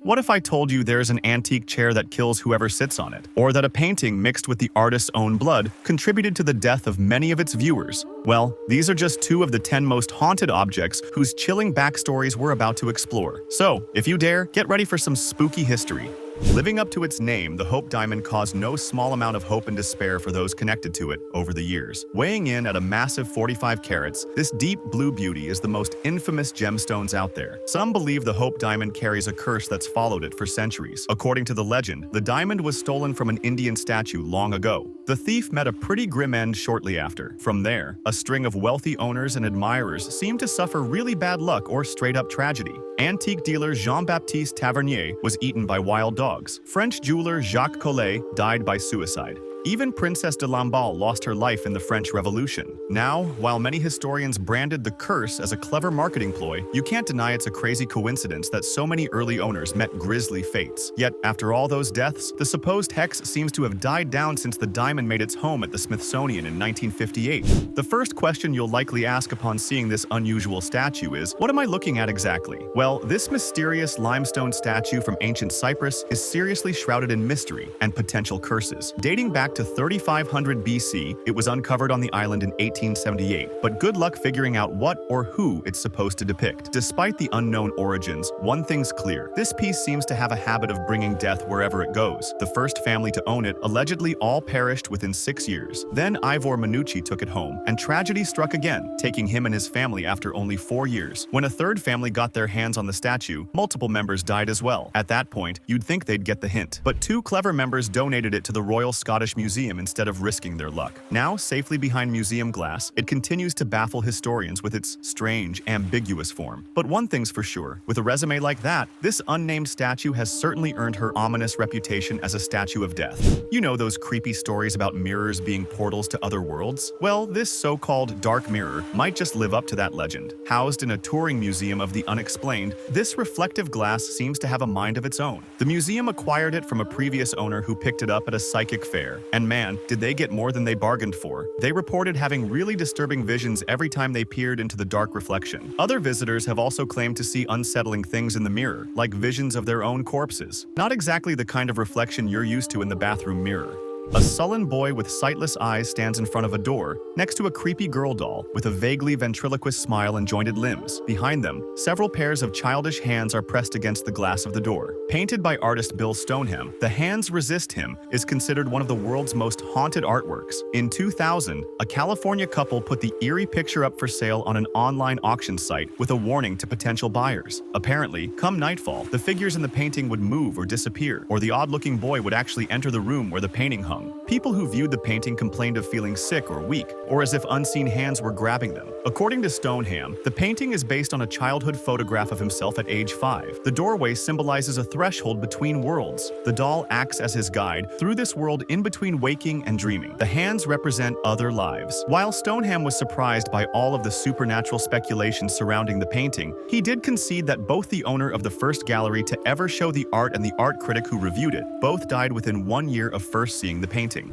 What if I told you there's an antique chair that kills whoever sits on it? Or that a painting mixed with the artist's own blood contributed to the death of many of its viewers? Well, these are just 2 of the 10 most haunted objects whose chilling backstories we're about to explore. So, if you dare, get ready for some spooky history. Living up to its name, the Hope Diamond caused no small amount of hope and despair for those connected to it over the years. Weighing in at a massive 45 carats, this deep blue beauty is the most infamous gemstones out there. Some believe the Hope Diamond carries a curse that's followed it for centuries. According to the legend, the diamond was stolen from an Indian statue long ago. The thief met a pretty grim end shortly after. From there, a string of wealthy owners and admirers seemed to suffer really bad luck or straight-up tragedy. Antique dealer Jean-Baptiste Tavernier was eaten by wild dogs. French jeweler Jacques Collet died by suicide. Even Princess de Lamballe lost her life in the French Revolution. Now, while many historians branded the curse as a clever marketing ploy, you can't deny it's a crazy coincidence that so many early owners met grisly fates. Yet, after all those deaths, the supposed hex seems to have died down since the diamond made its home at the Smithsonian in 1958. The first question you'll likely ask upon seeing this unusual statue is, what am I looking at exactly? Well, this mysterious limestone statue from ancient Cyprus is seriously shrouded in mystery and potential curses. Dating back to 3500 BC, it was uncovered on the island in 1878, but good luck figuring out what or who it's supposed to depict. Despite the unknown origins, one thing's clear. This piece seems to have a habit of bringing death wherever it goes. The first family to own it allegedly all perished within 6 years. Then Ivor Minucci took it home, and tragedy struck again, taking him and his family after only 4 years. When a third family got their hands on the statue, multiple members died as well. At that point, you'd think they'd get the hint. But 2 clever members donated it to the Royal Scottish Museum instead of risking their luck. Now, safely behind museum glass, it continues to baffle historians with its strange, ambiguous form. But one thing's for sure, with a resume like that, this unnamed statue has certainly earned her ominous reputation as a statue of death. You know those creepy stories about mirrors being portals to other worlds? Well, this so-called dark mirror might just live up to that legend. Housed in a touring museum of the unexplained, this reflective glass seems to have a mind of its own. The museum acquired it from a previous owner who picked it up at a psychic fair, and man, did they get more than they bargained for. They reported having really disturbing visions every time they peered into the dark reflection. Other visitors have also claimed to see unsettling things in the mirror, like visions of their own corpses. Not exactly the kind of reflection you're used to in the bathroom mirror. A sullen boy with sightless eyes stands in front of a door, next to a creepy girl doll with a vaguely ventriloquist smile and jointed limbs. Behind them, several pairs of childish hands are pressed against the glass of the door. Painted by artist Bill Stoneham, The Hands Resist Him is considered one of the world's most haunted artworks. In 2000, a California couple put the eerie picture up for sale on an online auction site with a warning to potential buyers. Apparently, come nightfall, the figures in the painting would move or disappear, or the odd-looking boy would actually enter the room where the painting hung. People who viewed the painting complained of feeling sick or weak, or as if unseen hands were grabbing them. According to Stoneham, the painting is based on a childhood photograph of himself at age 5. The doorway symbolizes a threshold between worlds. The doll acts as his guide through this world in between waking and dreaming. The hands represent other lives. While Stoneham was surprised by all of the supernatural speculation surrounding the painting, he did concede that both the owner of the first gallery to ever show the art and the art critic who reviewed it both died within 1 year of first seeing the painting.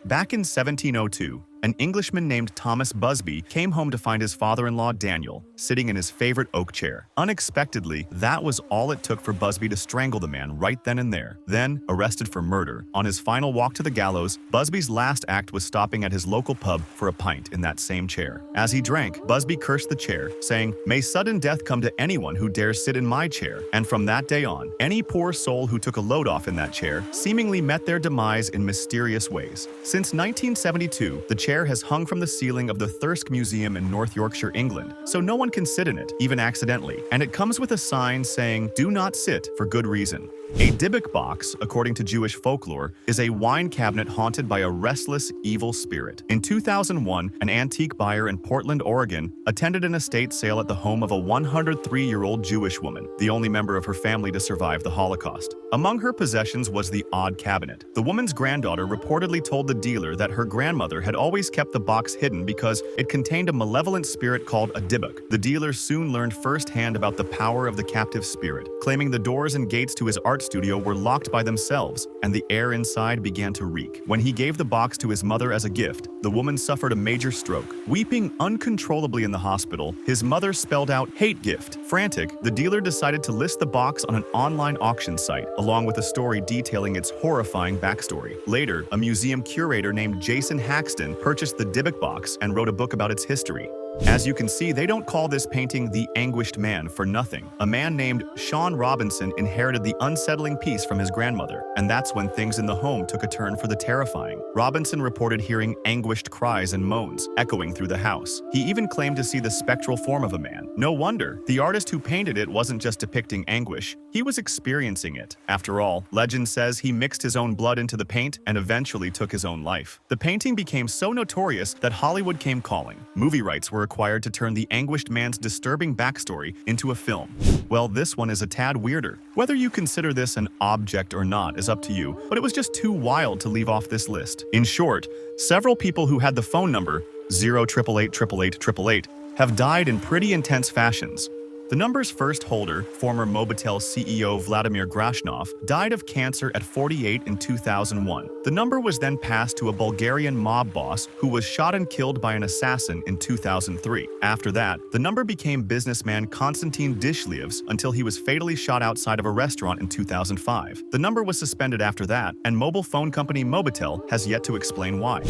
Back in 1702, an Englishman named Thomas Busby came home to find his father-in-law Daniel sitting in his favorite oak chair. Unexpectedly, that was all it took for Busby to strangle the man right then and there. Then, arrested for murder, on his final walk to the gallows, Busby's last act was stopping at his local pub for a pint in that same chair. As he drank, Busby cursed the chair, saying, "May sudden death come to anyone who dares sit in my chair." And from that day on, any poor soul who took a load off in that chair seemingly met their demise in mysterious ways. Since 1972, the chair has hung from the ceiling of the Thirsk Museum in North Yorkshire, England, so no one can sit in it, even accidentally, and it comes with a sign saying, "Do not sit," for good reason. A Dibbuk Box, according to Jewish folklore, is a wine cabinet haunted by a restless, evil spirit. In 2001, an antique buyer in Portland, Oregon, attended an estate sale at the home of a 103-year-old Jewish woman, the only member of her family to survive the Holocaust. Among her possessions was the odd cabinet. The woman's granddaughter reportedly told the dealer that her grandmother had always always kept the box hidden because it contained a malevolent spirit called a Dibbuk. The dealer soon learned firsthand about the power of the captive spirit, claiming the doors and gates to his art studio were locked by themselves, and the air inside began to reek. When he gave the box to his mother as a gift, the woman suffered a major stroke. Weeping uncontrollably in the hospital, his mother spelled out "hate gift." Frantic, the dealer decided to list the box on an online auction site, along with a story detailing its horrifying backstory. Later, a museum curator named Jason Haxton purchased the Dibbuk Box and wrote a book about its history. As you can see, they don't call this painting the Anguished Man for nothing. A man named Sean Robinson inherited the unsettling piece from his grandmother, and that's when things in the home took a turn for the terrifying. Robinson reported hearing anguished cries and moans echoing through the house. He even claimed to see the spectral form of a man. No wonder, the artist who painted it wasn't just depicting anguish, he was experiencing it. After all, legend says he mixed his own blood into the paint and eventually took his own life. The painting became so notorious that Hollywood came calling. Movie rights were required to turn the Anguished Man's disturbing backstory into a film. Well, this one is a tad weirder. Whether you consider this an object or not is up to you, but it was just too wild to leave off this list. In short, several people who had the phone number 088888888 have died in pretty intense fashions. The number's first holder, former Mobitel CEO Vladimir Grashnov, died of cancer at 48 in 2001. The number was then passed to a Bulgarian mob boss who was shot and killed by an assassin in 2003. After that, the number became businessman Konstantin Dishliev's until he was fatally shot outside of a restaurant in 2005. The number was suspended after that, and mobile phone company Mobitel has yet to explain why.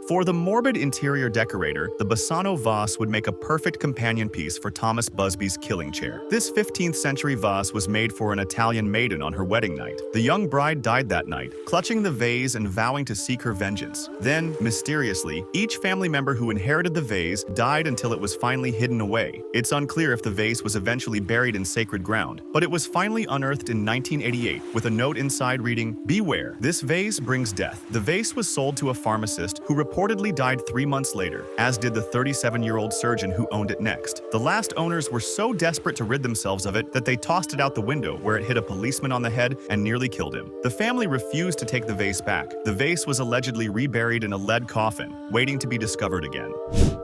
For the morbid interior decorator, the Basano Vase would make a perfect companion piece for Thomas Busby's killing chair. This 15th century vase was made for an Italian maiden on her wedding night. The young bride died that night, clutching the vase and vowing to seek her vengeance. Then, mysteriously, each family member who inherited the vase died until it was finally hidden away. It's unclear if the vase was eventually buried in sacred ground, but it was finally unearthed in 1988 with a note inside reading, "Beware, this vase brings death." The vase was sold to a pharmacist who reportedly died 3 months later, as did the 37-year-old surgeon who owned it next. The last owners were so desperate to rid themselves of it that they tossed it out the window, where it hit a policeman on the head and nearly killed him. The family refused to take the vase back. The vase was allegedly reburied in a lead coffin, waiting to be discovered again.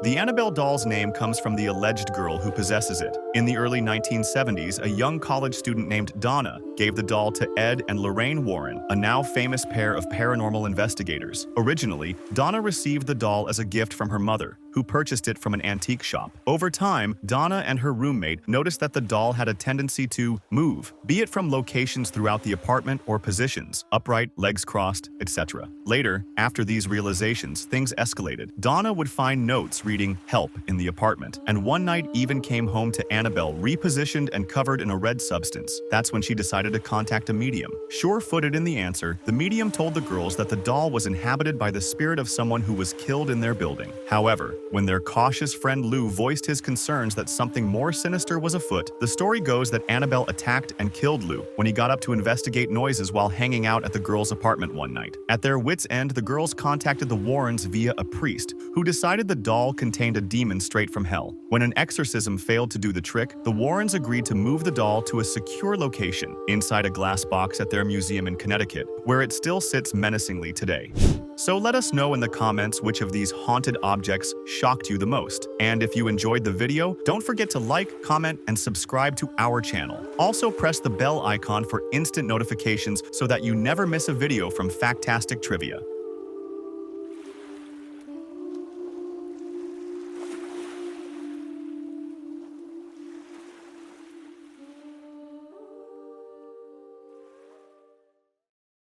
The Annabelle Doll's name comes from the alleged girl who possesses it. In the early 1970s, a young college student named Donna gave the doll to Ed and Lorraine Warren, a now famous pair of paranormal investigators. Originally, Donna received the doll as a gift from her mother, who purchased it from an antique shop. Over time, Donna and her roommate noticed that the doll had a tendency to move, be it from locations throughout the apartment or positions, upright, legs crossed, etc. Later, after these realizations, things escalated. Donna would find notes reading "help" in the apartment, and one night even came home to Annabelle repositioned and covered in a red substance. That's when she decided to contact a medium. Sure-footed in the answer, the medium told the girls that the doll was inhabited by the spirit of someone who was killed in their building. However, when their cautious friend Lou voiced his concerns that something more sinister was afoot, the story goes that Annabelle attacked and killed Lou when he got up to investigate noises while hanging out at the girls' apartment one night. At their wits' end, the girls contacted the Warrens via a priest, who decided the doll contained a demon straight from hell. When an exorcism failed to do the trick, the Warrens agreed to move the doll to a secure location, inside a glass box at their museum in Connecticut, where it still sits menacingly today. So let us know in the comments which of these haunted objects shocked you the most. And if you enjoyed the video, don't forget to like, comment, and subscribe to our channel. Also press the bell icon for instant notifications so that you never miss a video from Factastic Trivia.